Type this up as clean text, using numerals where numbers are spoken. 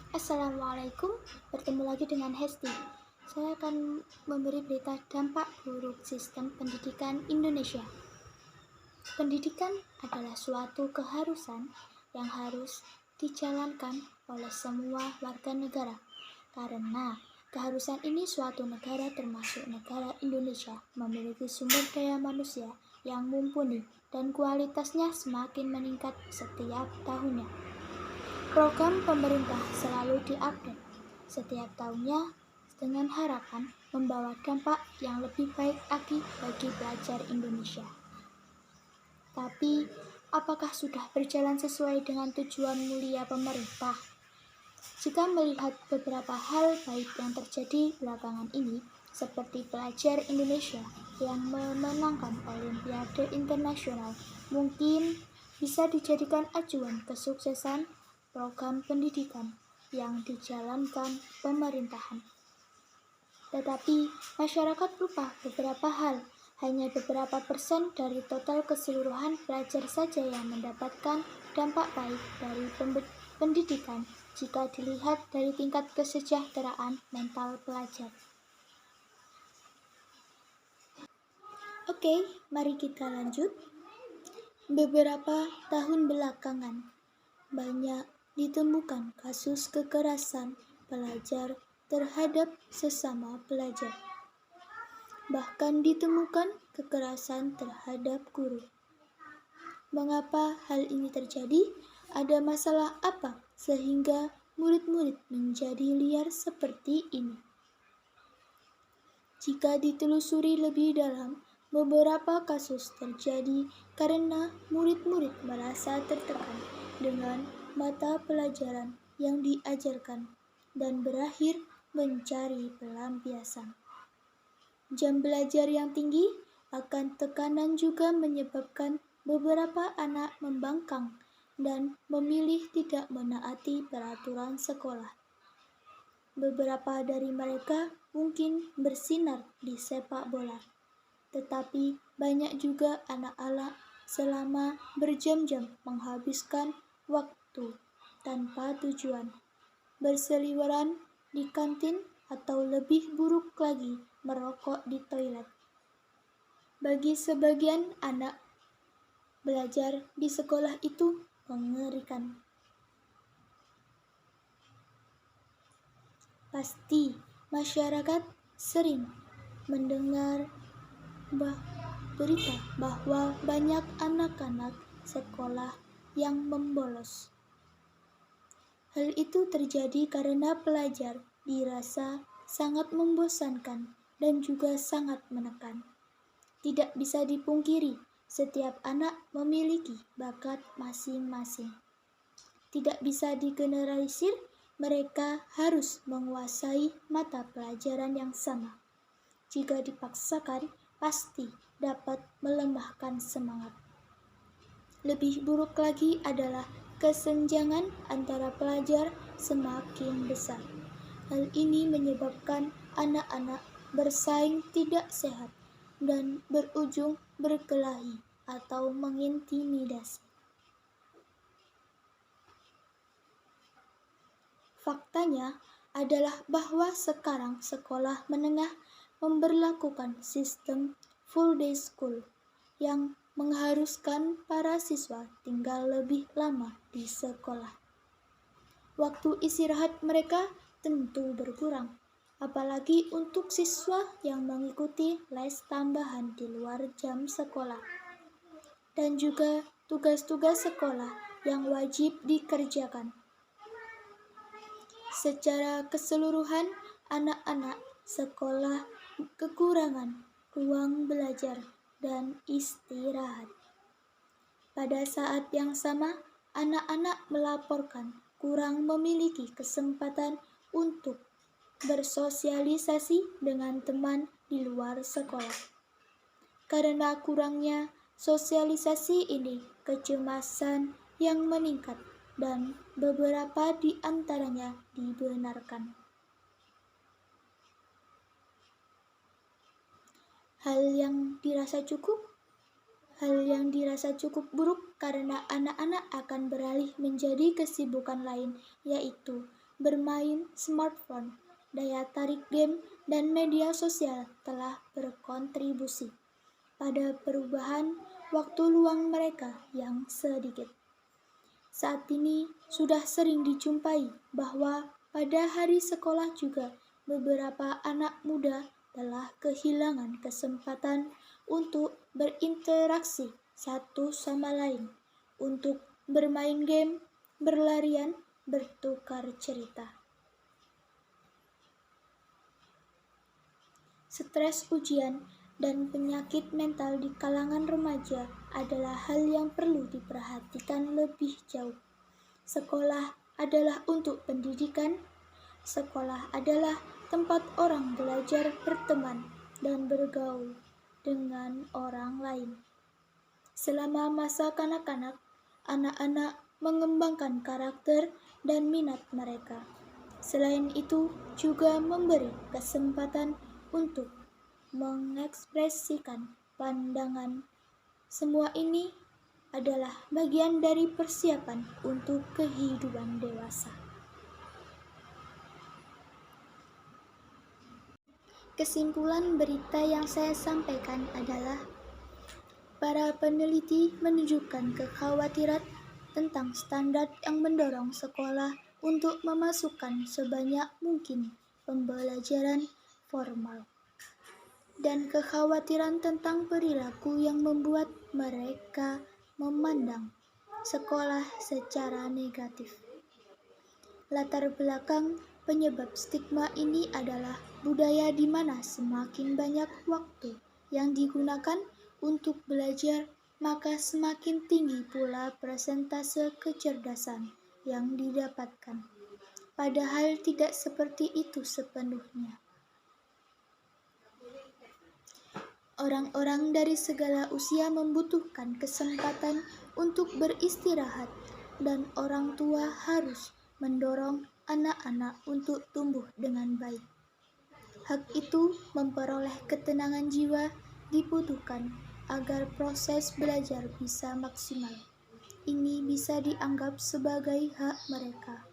Assalamualaikum, bertemu lagi dengan Hesti. Saya akan memberi berita dampak buruk sistem pendidikan Indonesia. Pendidikan adalah suatu keharusan yang harus dijalankan oleh semua warga negara. Karena keharusan ini suatu negara termasuk negara Indonesia memiliki sumber daya manusia yang mumpuni dan kualitasnya semakin meningkat setiap tahunnya. Program pemerintah selalu diupdate setiap tahunnya dengan harapan membawa dampak yang lebih baik lagi bagi pelajar Indonesia. Tapi, apakah sudah berjalan sesuai dengan tujuan mulia pemerintah? Jika melihat beberapa hal baik yang terjadi belakangan ini, seperti pelajar Indonesia yang memenangkan Olimpiade Internasional, mungkin bisa dijadikan acuan kesuksesan program pendidikan yang dijalankan pemerintahan. Tetapi masyarakat lupa beberapa hal. Hanya beberapa persen dari total keseluruhan pelajar saja yang mendapatkan dampak baik dari pendidikan jika dilihat dari tingkat kesejahteraan mental pelajar. Oke, mari kita lanjut. Beberapa tahun belakangan, banyak ditemukan kasus kekerasan pelajar terhadap sesama pelajar. Bahkan ditemukan kekerasan terhadap guru. Mengapa hal ini terjadi? Ada masalah apa sehingga murid-murid menjadi liar seperti ini? Jika ditelusuri lebih dalam, beberapa kasus terjadi karena murid-murid merasa tertekan dengan mata pelajaran yang diajarkan dan berakhir mencari pelampiasan. Jam belajar yang tinggi akan tekanan juga menyebabkan beberapa anak membangkang dan memilih tidak menaati peraturan sekolah. Beberapa dari mereka mungkin bersinar di sepak bola, tetapi banyak juga anak-anak selama berjam-jam menghabiskan waktu tanpa tujuan, berseliweran di kantin atau lebih buruk lagi merokok di toilet. Bagi sebagian anak, belajar di sekolah itu mengerikan. Pasti masyarakat sering mendengar berita bahwa banyak anak-anak sekolah yang membolos. Hal itu terjadi karena pelajar dirasa sangat membosankan dan juga sangat menekan. Tidak bisa dipungkiri, setiap anak memiliki bakat masing-masing. Tidak bisa digeneralisir, mereka harus menguasai mata pelajaran yang sama. Jika dipaksakan, pasti dapat melemahkan semangat. Lebih buruk lagi adalah kesenjangan antara pelajar semakin besar. Hal ini menyebabkan anak-anak bersaing tidak sehat dan berujung berkelahi atau mengintimidasi. Faktanya adalah bahwa sekarang sekolah menengah memberlakukan sistem full day school yang mengharuskan para siswa tinggal lebih lama di sekolah. Waktu istirahat mereka tentu berkurang, apalagi untuk siswa yang mengikuti les tambahan di luar jam sekolah, dan juga tugas-tugas sekolah yang wajib dikerjakan. Secara keseluruhan, anak-anak sekolah kekurangan ruang belajar dan istirahat. Pada saat yang sama, anak-anak melaporkan kurang memiliki kesempatan untuk bersosialisasi dengan teman di luar sekolah. Karena kurangnya sosialisasi ini, kecemasan yang meningkat dan beberapa di antaranya dibenarkan. Hal yang dirasa cukup buruk karena anak-anak akan beralih menjadi kesibukan lain, yaitu bermain smartphone, daya tarik game, dan media sosial telah berkontribusi pada perubahan waktu luang mereka yang sedikit. Saat ini sudah sering dijumpai bahwa pada hari sekolah juga beberapa anak muda telah kehilangan kesempatan untuk berinteraksi satu sama lain, untuk bermain game, berlarian, bertukar cerita. Stres ujian dan penyakit mental di kalangan remaja adalah hal yang perlu diperhatikan lebih jauh. Sekolah adalah untuk pendidikan. Sekolah adalah tempat orang belajar berteman dan bergaul dengan orang lain. Selama masa kanak-kanak, anak-anak mengembangkan karakter dan minat mereka. Selain itu, juga memberi kesempatan untuk mengekspresikan pandangan. Semua ini adalah bagian dari persiapan untuk kehidupan dewasa. Kesimpulan berita yang saya sampaikan adalah para peneliti menunjukkan kekhawatiran tentang standar yang mendorong sekolah untuk memasukkan sebanyak mungkin pembelajaran formal, dan kekhawatiran tentang perilaku yang membuat mereka memandang sekolah secara negatif. Latar belakang penyebab stigma ini adalah budaya di mana semakin banyak waktu yang digunakan untuk belajar, maka semakin tinggi pula persentase kecerdasan yang didapatkan. Padahal tidak seperti itu sepenuhnya. Orang-orang dari segala usia membutuhkan kesempatan untuk beristirahat, dan orang tua harus mendorong anak-anak untuk tumbuh dengan baik. Hak itu memperoleh ketenangan jiwa dibutuhkan agar proses belajar bisa maksimal. Ini bisa dianggap sebagai hak mereka.